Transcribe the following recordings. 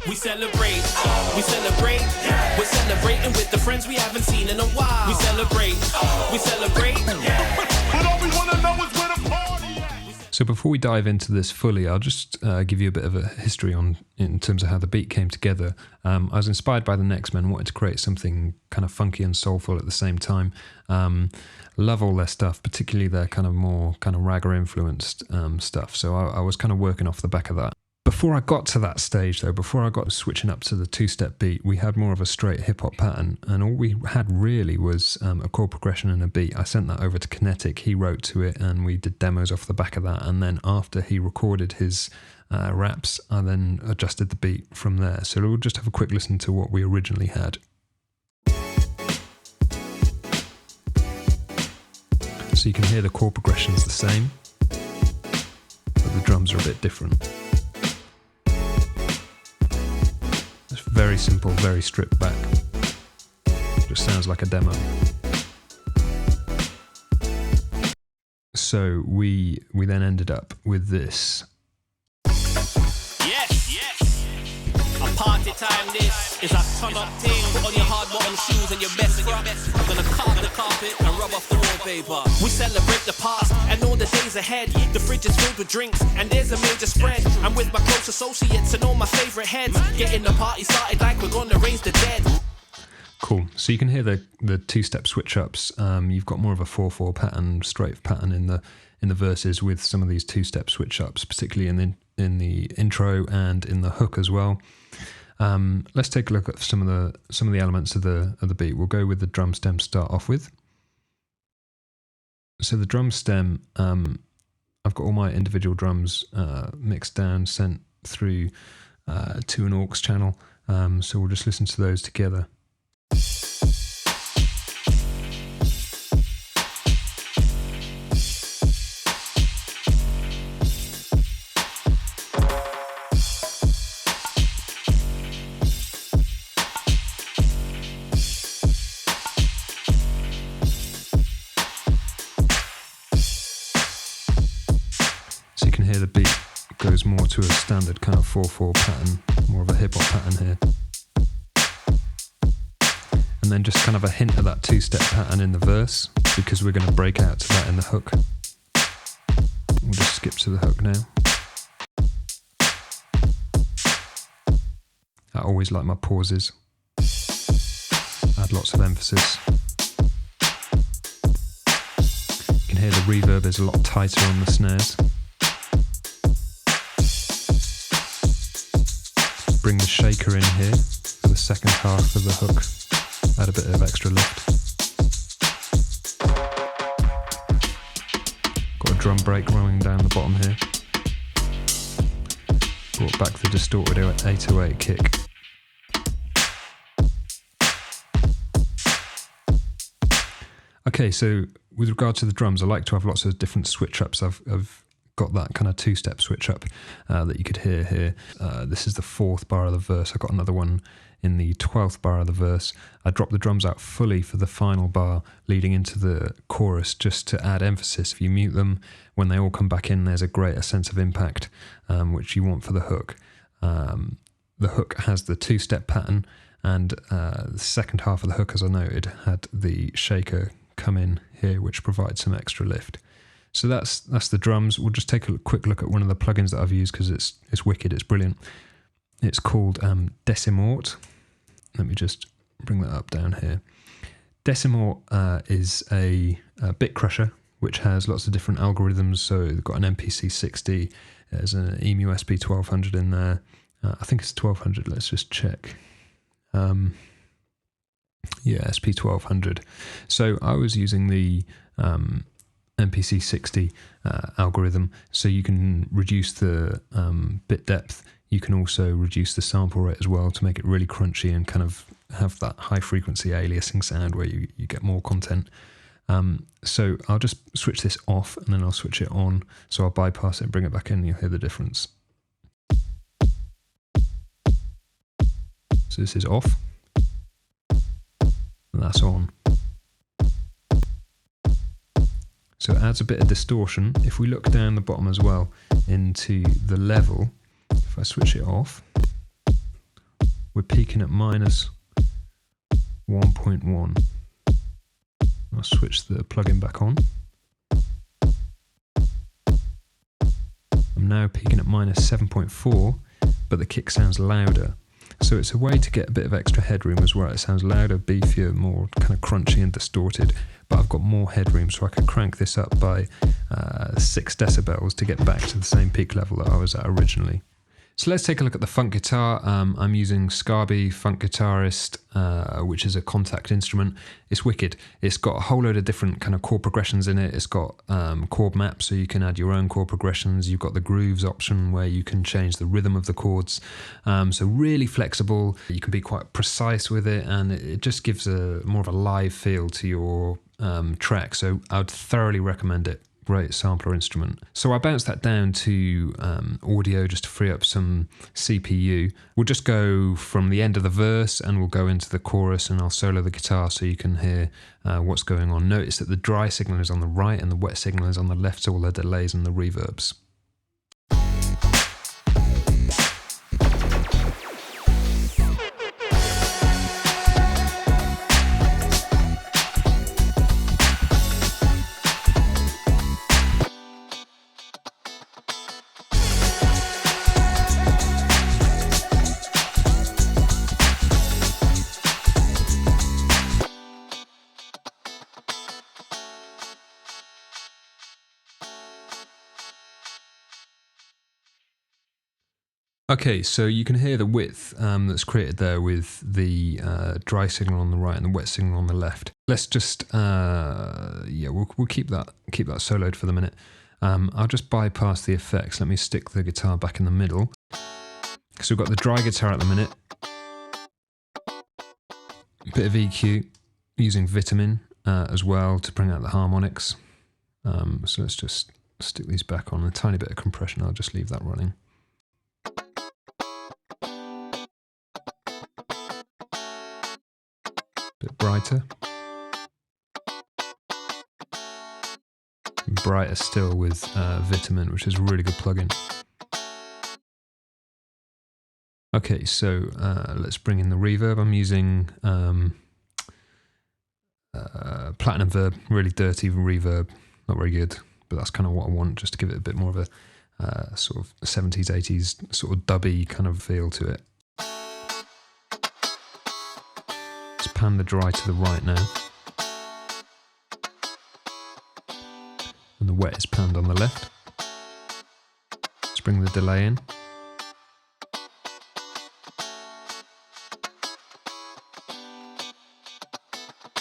We celebrate, we celebrate. We're celebrating with the friends we haven't seen in a while. We celebrate, we celebrate. But all we wanna know is where the party at. So before we dive into this fully, I'll just give you a bit of a history in terms of how the beat came together. I was inspired by the Next Men, wanted to create something kind of funky and soulful at the same time. Love all their stuff, particularly their kind of more kind of ragga influenced stuff. So I was kind of working off the back of that. Before I got to that stage though, before I got switching up to the two-step beat, we had more of a straight hip-hop pattern, and all we had really was a chord progression and a beat. I sent that over to K.I.N.E.T.I.K, he wrote to it, and we did demos off the back of that, and then after he recorded his raps, I then adjusted the beat from there. So we'll just have a quick listen to what we originally had. So you can hear the chord progression's the same, but the drums are a bit different. Very simple, very stripped back. Just sounds like a demo. So we then ended up with this. Yes. A party time this is a turn up thing. Put on your hard bottom shoes and your best crocs. I'm gonna carve the carpet and rub off the wallpaper. We celebrate the past and all the days ahead. The fridge is filled with drinks and there's a major spread. I'm with my close associates and all my favourite heads. Getting the party started like we're gonna raise the dead. Cool. So you can hear the two-step switch-ups. You've got more of a 4/4 pattern, straight pattern in the verses with some of these two-step switch-ups, particularly in the intro and in the hook as well. Let's take a look at some of the elements of the beat. We'll go with the drum stem to start off with. So the drum stem, I've got all my individual drums mixed down, sent through to an aux channel. So we'll just listen to those together. Hear the beat goes more to a standard kind of 4/4 pattern, more of a hip hop pattern here, and then just kind of a hint of that two-step pattern in the verse, because we're going to break out to that in the hook. We'll just skip to the hook now. I always like my pauses, add lots of emphasis. You can hear the reverb is a lot tighter on the snares. Bring the shaker in here for the second half of the hook, add a bit of extra lift. Got a drum break rolling down the bottom here. Brought back the distorted 808 kick. Okay, so with regard to the drums, I like to have lots of different switch ups. I've got that kind of two-step switch up that you could hear here. This is the 4th bar of the verse. I got another one in the 12th bar of the verse. I dropped the drums out fully for the final bar leading into the chorus, just to add emphasis. If you mute them, when they all come back in, there's a greater sense of impact, which you want for the hook. The hook has the two-step pattern, and the second half of the hook, as I noted, had the shaker come in here, which provides some extra lift. So that's the drums. We'll just take a quick look at one of the plugins that I've used, because it's wicked, it's brilliant. It's called Decimort. Let me just bring that up down here. Decimort is a bit crusher, which has lots of different algorithms. So they've got an MPC 60, there's an EMU SP 1200 in there. I think it's 1200, let's just check. Yeah, SP 1200. So I was using the MPC 60 algorithm, so you can reduce the bit depth. You can also reduce the sample rate as well to make it really crunchy and kind of have that high frequency aliasing sound where you get more content. So I'll just switch this off and then I'll switch it on. So I'll bypass it and bring it back in and you'll hear the difference. So this is off and that's on. So it adds a bit of distortion. If we look down the bottom as well into the level, if I switch it off, we're peaking at minus 1.1. I'll switch the plugin back on. I'm now peaking at minus 7.4, but the kick sounds louder. So it's a way to get a bit of extra headroom as well. It sounds louder, beefier, more kind of crunchy and distorted, but I've got more headroom, so I can crank this up by 6 decibels to get back to the same peak level that I was at originally. So let's take a look at the funk guitar. I'm using Scarbee Funk Guitarist, which is a contact instrument. It's wicked. It's got a whole load of different kind of chord progressions in it. It's got chord maps, so you can add your own chord progressions. You've got the grooves option where you can change the rhythm of the chords. So really flexible. You can be quite precise with it, and it just gives a more of a live feel to your track. So I would thoroughly recommend it. Great sampler instrument. So I bounced that down to audio just to free up some CPU. We'll just go from the end of the verse and we'll go into the chorus, and I'll solo the guitar so you can hear what's going on. Notice that the dry signal is on the right and the wet signal is on the left, so all the delays and the reverbs. Okay, so you can hear the width that's created there with the dry signal on the right and the wet signal on the left. Let's just, we'll keep that soloed for the minute. I'll just bypass the effects. Let me stick the guitar back in the middle. So we've got the dry guitar at the minute. A bit of EQ, using Vitamin as well to bring out the harmonics. So let's just stick these back on. A tiny bit of compression, I'll just leave that running. Bit brighter. Brighter still with Vitamin, which is a really good plugin. Okay, so let's bring in the reverb. I'm using Platinum Verb, really dirty reverb, not very good, but that's kind of what I want, just to give it a bit more of a sort of 70s, 80s sort of dubby kind of feel to it. Let's pan the dry to the right now. And the wet is panned on the left. Let's bring the delay in.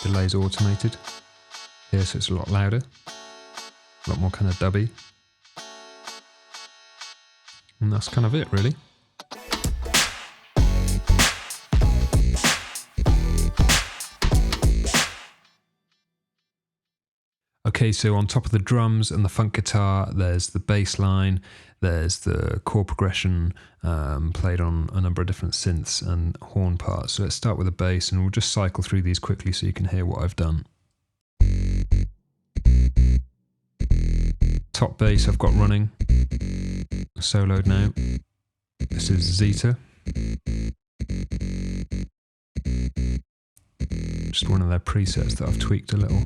Delay's automated. Here, so it's a lot louder. A lot more kind of dubby. And that's kind of it, really. Okay, so on top of the drums and the funk guitar, there's the bass line, there's the chord progression played on a number of different synths and horn parts. So let's start with the bass, and we'll just cycle through these quickly so you can hear what I've done. Top bass I've got running, soloed now. This is Zeta. Just one of their presets that I've tweaked a little.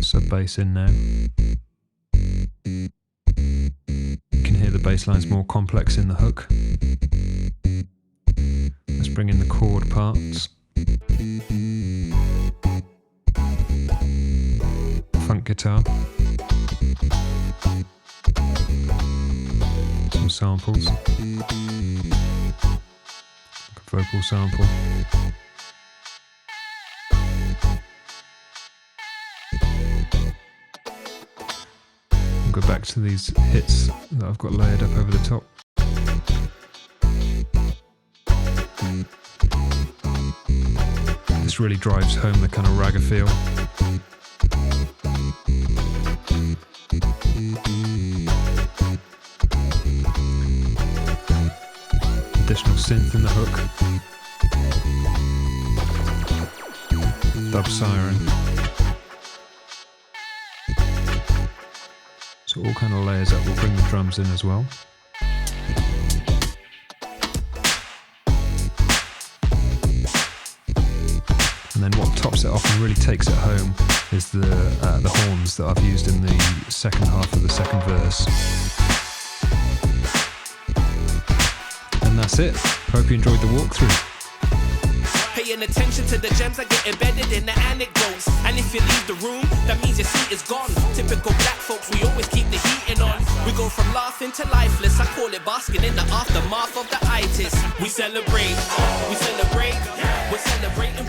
Sub bass in now. You can hear the bass line's more complex in the hook. Let's bring in the chord parts. Funk guitar. Some samples. Vocal sample. Go back to these hits that I've got layered up over the top. This really drives home the kind of ragga feel. Additional synth in the hook. Dub siren. So all kind of layers up. We'll bring the drums in as well. And then what tops it off and really takes it home is the horns that I've used in the second half of the second verse. And that's it. Hope you enjoyed the walkthrough. Paying attention to the gems that get embedded in the anecdotes. And if you leave the room, that means your seat is gone. Typical black folks, we always keep the heating on. We go from laughing to lifeless. I call it basking in the aftermath of the itis. We celebrate, we're celebrating